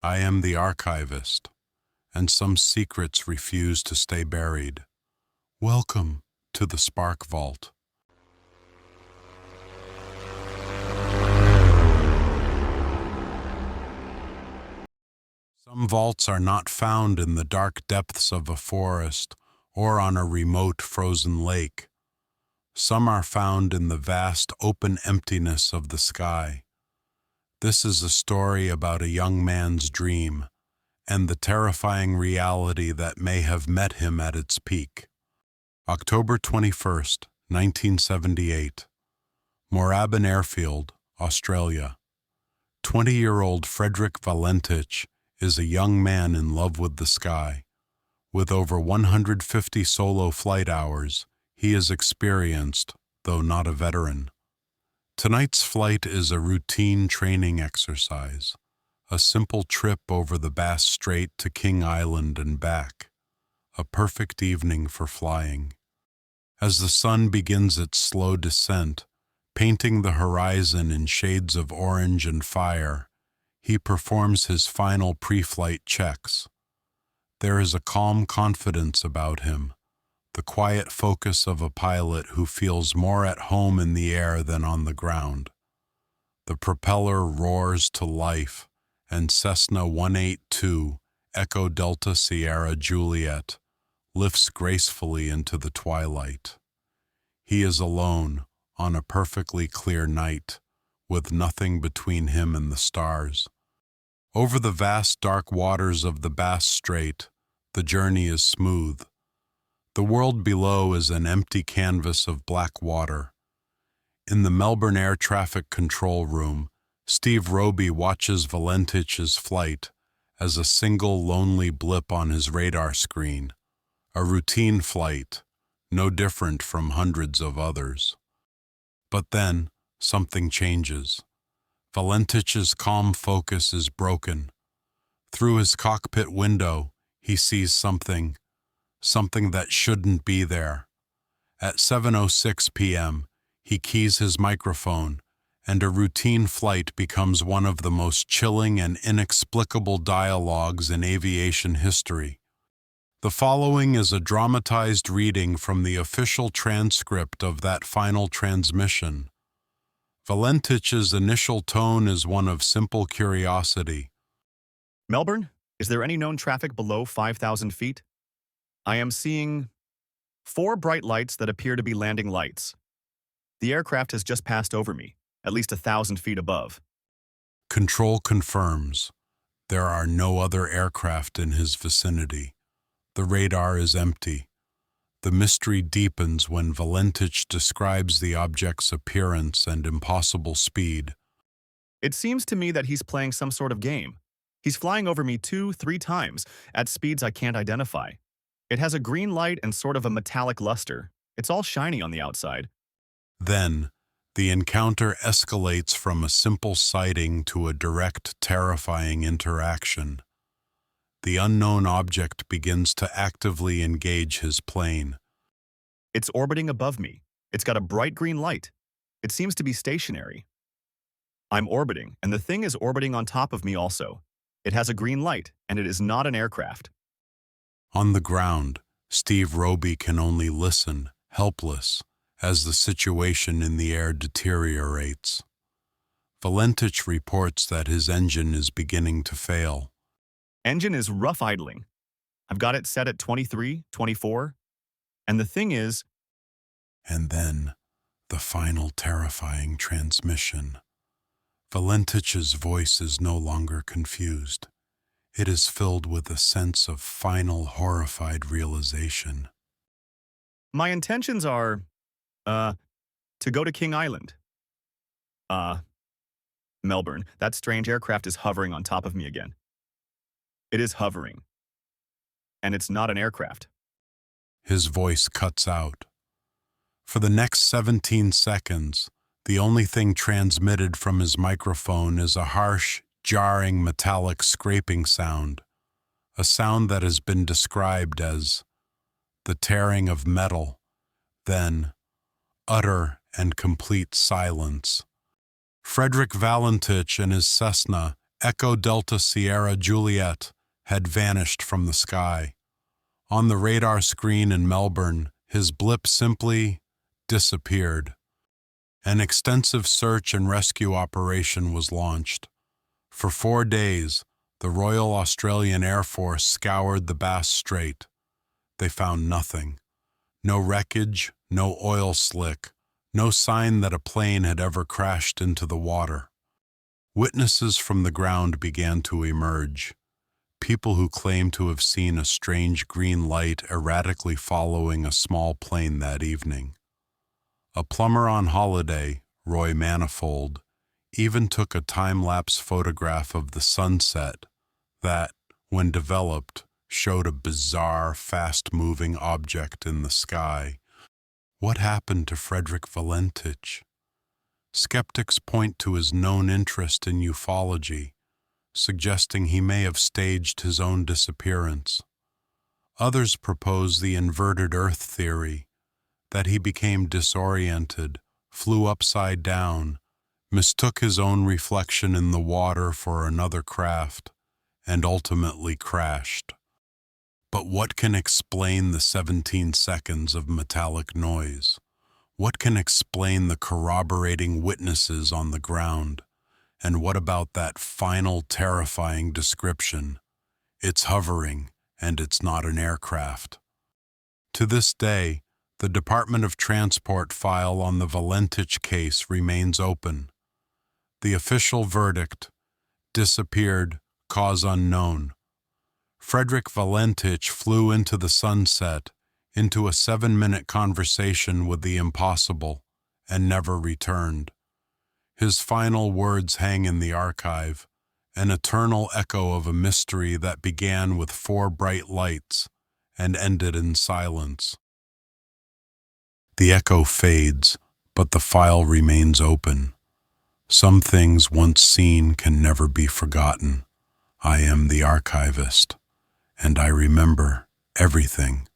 I am the archivist, and some secrets refuse to stay buried. Welcome to the Spark Vault. Some vaults are not found in the dark depths of a forest or on a remote frozen lake. Some are found in the vast open emptiness of the sky. This is a story about a young man's dream and the terrifying reality that may have met him at its peak. October 21st, 1978. Moorabbin Airfield, Australia. 20-year-old Frederick Valentich is a young man in love with the sky. With over 150 solo flight hours, he is experienced, though not a veteran. Tonight's flight is a routine training exercise, a simple trip over the Bass Strait to King Island and back, a perfect evening for flying. As the sun begins its slow descent, painting the horizon in shades of orange and fire, he performs his final pre-flight checks. There is a calm confidence about him, the quiet focus of a pilot who feels more at home in the air than on the ground. The propeller roars to life, and Cessna 182, Echo Delta Sierra Juliet, lifts gracefully into the twilight. He is alone on a perfectly clear night, with nothing between him and the stars. Over the vast dark waters of the Bass Strait, the journey is smooth. The world below is an empty canvas of black water. In the Melbourne Air Traffic Control Room, Steve Roby watches Valentich's flight as a single lonely blip on his radar screen, a routine flight, no different from hundreds of others. But then, something changes. Valentich's calm focus is broken. Through his cockpit window, he sees something that shouldn't be there. At 7:06 p.m., he keys his microphone, and a routine flight becomes one of the most chilling and inexplicable dialogues in aviation history. The following is a dramatized reading from the official transcript of that final transmission. Valentich's initial tone is one of simple curiosity. Melbourne, is there any known traffic below 5,000 feet? I am seeing 4 bright lights that appear to be landing lights. The aircraft has just passed over me, at least 1,000 feet above. Control confirms. There are no other aircraft in his vicinity. The radar is empty. The mystery deepens when Valentich describes the object's appearance and impossible speed. It seems to me that he's playing some sort of game. He's flying over me 2-3 times at speeds I can't identify. It has a green light and sort of a metallic luster. It's all shiny on the outside. Then, the encounter escalates from a simple sighting to a direct, terrifying interaction. The unknown object begins to actively engage his plane. It's orbiting above me. It's got a bright green light. It seems to be stationary. I'm orbiting, and the thing is orbiting on top of me also. It has a green light, and it is not an aircraft. On the ground, Steve Roby can only listen, helpless, as the situation in the air deteriorates. Valentich reports that his engine is beginning to fail. Engine is rough idling. I've got it set at 23, 24. And the thing is... And then, the final terrifying transmission. Valentich's voice is no longer confused. It is filled with a sense of final horrified realization. My intentions are, to go to King Island. Melbourne, that strange aircraft is hovering on top of me again. It is hovering. And it's not an aircraft. His voice cuts out. For the next 17 seconds, the only thing transmitted from his microphone is a harsh, jarring metallic scraping sound, a sound that has been described as the tearing of metal, then utter and complete silence. Frederick Valentich and his Cessna Echo Delta Sierra Juliet had vanished from the sky. On the radar screen in Melbourne, his blip simply disappeared. An extensive search and rescue operation was launched. For 4 days, the Royal Australian Air Force scoured the Bass Strait. They found nothing. No wreckage, no oil slick, no sign that a plane had ever crashed into the water. Witnesses from the ground began to emerge. People who claimed to have seen a strange green light erratically following a small plane that evening. A plumber on holiday, Roy Manifold, even took a time-lapse photograph of the sunset that, when developed, showed a bizarre, fast-moving object in the sky. What happened to Frederick Valentich? Skeptics point to his known interest in ufology, suggesting he may have staged his own disappearance. Others propose the inverted Earth theory, that he became disoriented, flew upside down, mistook his own reflection in the water for another craft, and ultimately crashed. But what can explain the 17 seconds of metallic noise? What can explain the corroborating witnesses on the ground? And what about that final terrifying description? It's hovering, and it's not an aircraft. To this day, the Department of Transport file on the Valentich case remains open. The official verdict: disappeared, cause unknown. Frederick Valentich flew into the sunset, into a 7-minute conversation with the impossible, and never returned. His final words hang in the archive, an eternal echo of a mystery that began with 4 bright lights and ended in silence. The echo fades, but the file remains open. Some things once seen can never be forgotten. I am the archivist, and I remember everything.